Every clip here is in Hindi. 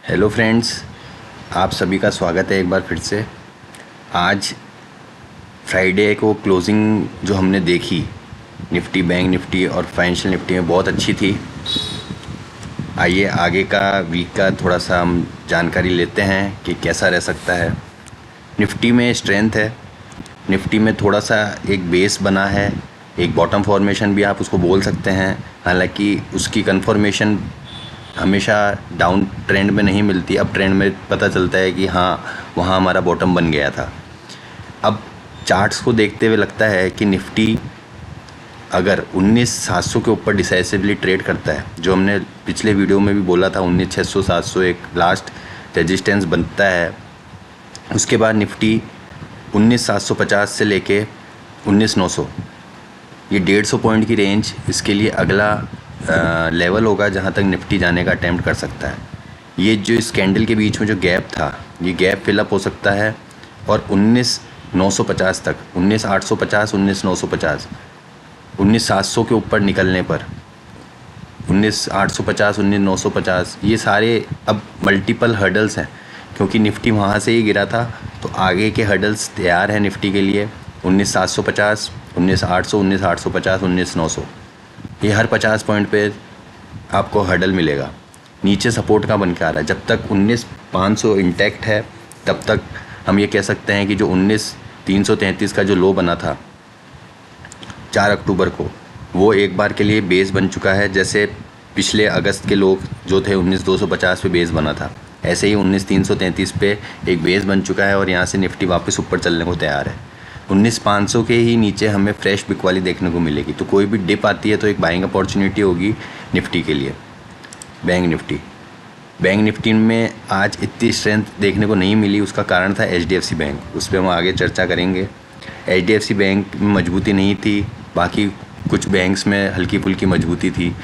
हेलो फ्रेंड्स, आप सभी का स्वागत है एक बार फिर से। आज फ्राइडे को क्लोजिंग जो हमने देखी निफ्टी, बैंक निफ्टी और फाइनेंशियल निफ्टी में बहुत अच्छी थी। आइए आगे का वीक का थोड़ा सा हम जानकारी लेते हैं कि कैसा रह सकता है। निफ्टी में स्ट्रेंथ है, निफ्टी में थोड़ा सा एक बेस बना है, एक बॉटम फॉर्मेशन भी आप उसको बोल सकते हैं। हालांकि उसकी कन्फर्मेशन हमेशा डाउन ट्रेंड में नहीं मिलती, अप ट्रेंड में पता चलता है कि हाँ वहाँ हमारा बॉटम बन गया था। अब चार्ट्स को देखते हुए लगता है कि निफ्टी अगर 19,700 के ऊपर डिसाइसिवली ट्रेड करता है, जो हमने पिछले वीडियो में भी बोला था 19,600 700 एक लास्ट रेजिस्टेंस बनता है, उसके बाद निफ्टी 19,750 से लेके 19,900, ये 150 पॉइंट की रेंज इसके लिए अगला लेवल होगा जहां तक निफ्टी जाने का अटैम्प्ट कर सकता है। ये जो इस कैंडल के बीच में जो गैप था, ये गैप फिलअप हो सकता है और 19,950 तक, 19,850 19,950 19,700 के ऊपर निकलने पर 19,850 19,950 ये सारे अब मल्टीपल हर्डल्स हैं, क्योंकि निफ्टी वहाँ से ही गिरा था। तो आगे के हर्डल्स तैयार हैं निफ्टी के लिए। 19,750 19,800 19,850 19,900, ये हर 50 पॉइंट पे आपको हर्डल मिलेगा। नीचे सपोर्ट का बन के आ रहा है। जब तक 19,500 इंटैक्ट है तब तक हम ये कह सकते हैं कि जो 19,333 का जो लो बना था 4 अक्टूबर को, वो एक बार के लिए बेस बन चुका है। जैसे पिछले अगस्त के लोग जो थे 19,250 पे बेस बना था, ऐसे ही 19,333 पे एक बेस बन चुका है और यहाँ से निफ्टी वापस ऊपर चलने को तैयार है। 19,500 के ही नीचे हमें फ्रेश बिकवाली देखने को मिलेगी। तो कोई भी डिप आती है तो एक बाइंग अपॉर्चुनिटी होगी निफ्टी के लिए। बैंक निफ्टी में आज इतनी स्ट्रेंथ देखने को नहीं मिली, उसका कारण था HDFC बैंक, उस पर हम आगे चर्चा करेंगे। HDFC बैंक में मजबूती नहीं थी, बाकी कुछ बैंक्स में हल्की फुल्की मजबूती थी,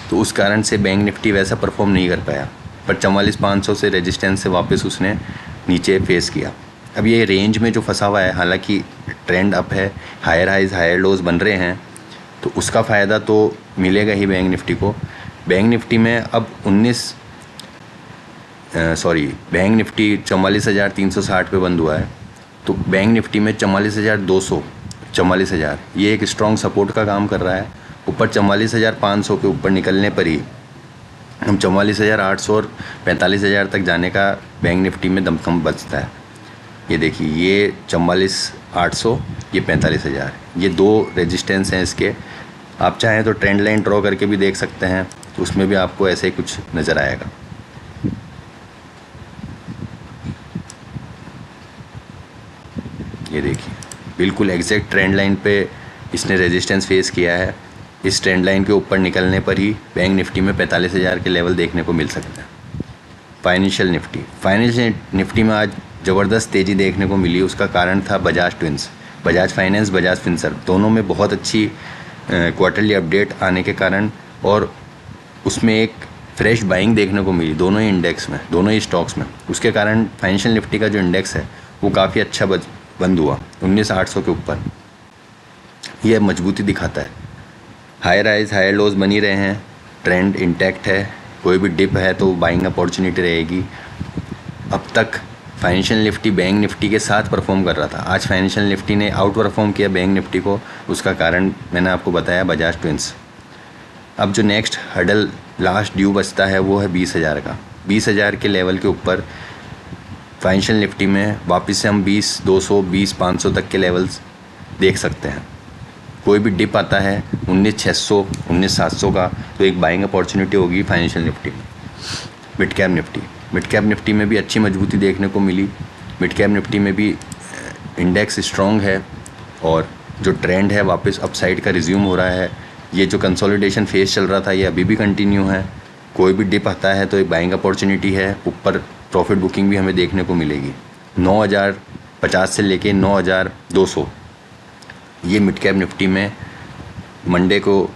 तो उस कारण से बैंक निफ्टी वैसा परफॉर्म नहीं कर पाया। पर 44,500 से रेजिस्टेंस से वापस उसने नीचे फेस किया। अब ये रेंज में जो फंसा हुआ है, हालांकि ट्रेंड अप है, हायर हाइज हायर लोज बन रहे हैं, तो उसका फ़ायदा तो मिलेगा ही बैंक निफ्टी को। बैंक निफ्टी में अब बैंक निफ्टी 44,360 पे बंद हुआ है, तो बैंक निफ्टी में 44,200 44,000 ये एक स्ट्रॉन्ग सपोर्ट का काम कर रहा है। ऊपर 44,500 के ऊपर निकलने पर ही हम 44,800 और 45,000 तक जाने का बैंक निफ्टी में दमखम बचता है। ये देखिए, ये 44,800, ये 45,000, ये दो रेजिस्टेंस हैं इसके। आप चाहें तो ट्रेंड लाइन ड्रॉ करके भी देख सकते हैं, तो उसमें भी आपको ऐसे ही कुछ नज़र आएगा। ये देखिए, बिल्कुल एग्जैक्ट ट्रेंड लाइन पे इसने रेजिस्टेंस फेस किया है। इस ट्रेंड लाइन के ऊपर निकलने पर ही बैंक निफ्टी में 45,000 के लेवल देखने को मिल सकता है। फाइनेंशियल निफ्टी में आज ज़बरदस्त तेज़ी देखने को मिली। उसका कारण था Bajaj twins, Bajaj finance, Bajaj Finserv, दोनों में बहुत अच्छी क्वार्टरली अपडेट आने के कारण, और उसमें एक फ्रेश बाइंग देखने को मिली दोनों ही इंडेक्स में, दोनों ही स्टॉक्स में। उसके कारण फाइनेंशियल निफ्टी का जो इंडेक्स है वो काफ़ी अच्छा बंद हुआ 19,800 के ऊपर। यह मजबूती दिखाता है। हायर हाइज हायर लोज बनी रहे हैं, ट्रेंड इंटैक्ट है, कोई भी डिप है तो बाइंग अपॉर्चुनिटी रहेगी। अब तक फाइनेंशियल निफ्टी बैंक निफ्टी के साथ परफॉर्म कर रहा था, आज फाइनेंशियल निफ्टी ने आउट परफॉर्म किया बैंक निफ्टी को। उसका कारण मैंने आपको बताया, बजाज ट्विंस। अब जो नेक्स्ट हर्डल लास्ट ड्यू बचता है वो है 20,000 का। 20,000 के लेवल के ऊपर फाइनेंशियल निफ्टी में वापस से हम 20,200 20,500 तक के लेवल्स देख सकते हैं। कोई भी डिप आता है 19,600 19,700 का, तो एक बाइंग अपॉर्चुनिटी होगी फाइनेंशियल निफ्टी में। मिड कैप निफ्टी में भी अच्छी मजबूती देखने को मिली। मिड कैप निफ्टी में भी इंडेक्स स्ट्रॉन्ग है और जो ट्रेंड है वापस अपसाइड का रिज्यूम हो रहा है। ये जो कंसोलिडेशन फेज चल रहा था ये अभी भी कंटिन्यू है। कोई भी डिप आता है तो एक बाइंग अपॉर्चुनिटी है, ऊपर प्रॉफिट बुकिंग भी हमें देखने को मिलेगी। 9,050 से लेके 9,200 ये मिड कैप निफ्टी में मंडे को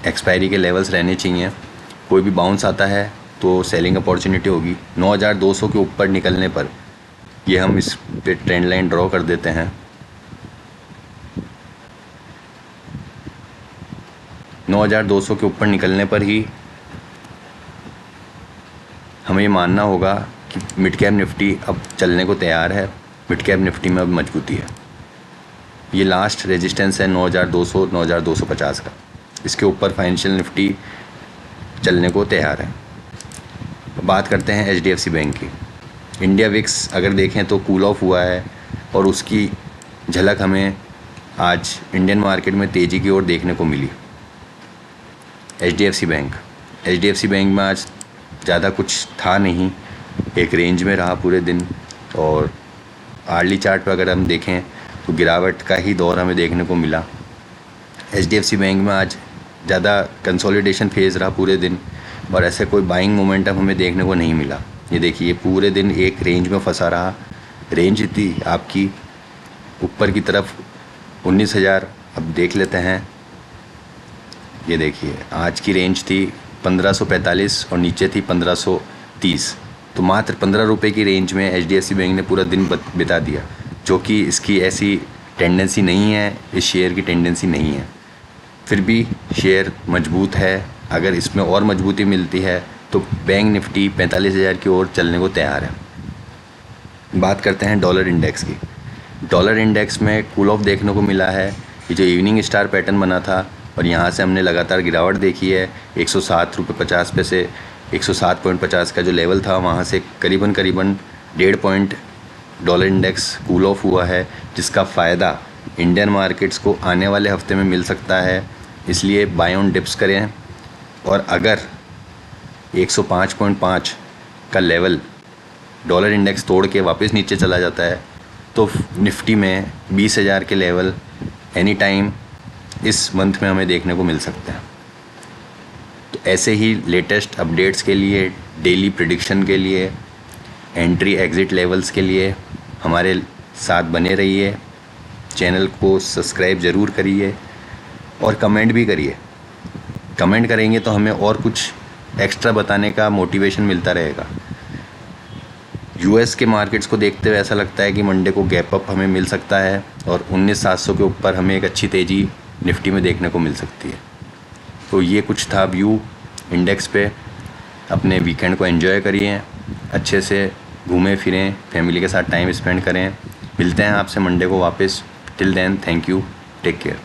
एक्सपायरी के लेवल्स रहने चाहिए। कोई भी बाउंस आता है तो सेलिंग अपॉर्चुनिटी होगी। 9,200 के ऊपर निकलने पर ये हम इस पे ट्रेंड लाइन ड्रॉ कर देते हैं। 9,200 के ऊपर निकलने पर ही हमें ये मानना होगा कि मिड कैप निफ्टी अब चलने को तैयार है, मिड कैप निफ्टी में अब मजबूती है। ये लास्ट रेजिस्टेंस है 9200 9250 का, इसके ऊपर फाइनेंशियल निफ्टी चलने को तैयार है। बात करते हैं HDFC बैंक की। इंडिया विक्स अगर देखें तो कूल ऑफ हुआ है और उसकी झलक हमें आज इंडियन मार्केट में तेज़ी की ओर देखने को मिली। HDFC बैंक में आज ज़्यादा कुछ था नहीं, एक रेंज में रहा पूरे दिन। और आर्ली चार्ट पर अगर हम देखें तो गिरावट का ही दौर हमें देखने को मिला। HDFC बैंक में आज ज़्यादा कंसोलिडेशन फेज़ रहा पूरे दिन और ऐसे कोई बाइंग मोमेंटम हमें देखने को नहीं मिला। ये देखिए पूरे दिन एक रेंज में फंसा रहा। रेंज थी आपकी ऊपर की तरफ 19,000। अब देख लेते हैं, ये देखिए आज की रेंज थी 1545 और नीचे थी 1530। तो मात्र 15 रुपये की रेंज में HDFC बैंक ने पूरा दिन बिता दिया, जो कि इसकी ऐसी टेंडेंसी नहीं है, इस शेयर की टेंडेंसी नहीं है। फिर भी शेयर मजबूत है। अगर इसमें और मजबूती मिलती है तो बैंक निफ्टी 45,000 की ओर चलने को तैयार है। बात करते हैं डॉलर इंडेक्स की। डॉलर इंडेक्स में कूल ऑफ देखने को मिला है। ये जो इवनिंग स्टार पैटर्न बना था और यहाँ से हमने लगातार गिरावट देखी है 107 रुपये 50 पैसे, 107.50 का जो लेवल था वहाँ से करीबन 1.5 point dollar index cool off हुआ है, जिसका फ़ायदा इंडियन मार्केट्स को आने वाले हफ्ते में मिल सकता है। इसलिए बाय ऑन डिप्स करें और अगर 105.5 का लेवल डॉलर इंडेक्स तोड़ के वापस नीचे चला जाता है तो निफ्टी में 20,000 के लेवल एनी टाइम इस मंथ में हमें देखने को मिल सकते हैं। तो ऐसे ही लेटेस्ट अपडेट्स के लिए, डेली प्रेडिक्शन के लिए, एंट्री एग्ज़िट लेवल्स के लिए हमारे साथ बने रहिए। चैनल को सब्सक्राइब ज़रूर करिए और कमेंट भी करिए। कमेंट करेंगे तो हमें और कुछ एक्स्ट्रा बताने का मोटिवेशन मिलता रहेगा। US के मार्केट्स को देखते हुए ऐसा लगता है कि मंडे को गैप अप हमें मिल सकता है और 19,700 के ऊपर हमें एक अच्छी तेज़ी निफ्टी में देखने को मिल सकती है। तो ये कुछ था व्यू इंडेक्स पे। अपने वीकेंड को एंजॉय करिए, अच्छे से घूमें फिरें, फैमिली के साथ टाइम स्पेंड करें। मिलते हैं आपसे मंडे को वापस। Till then, thank you, take care.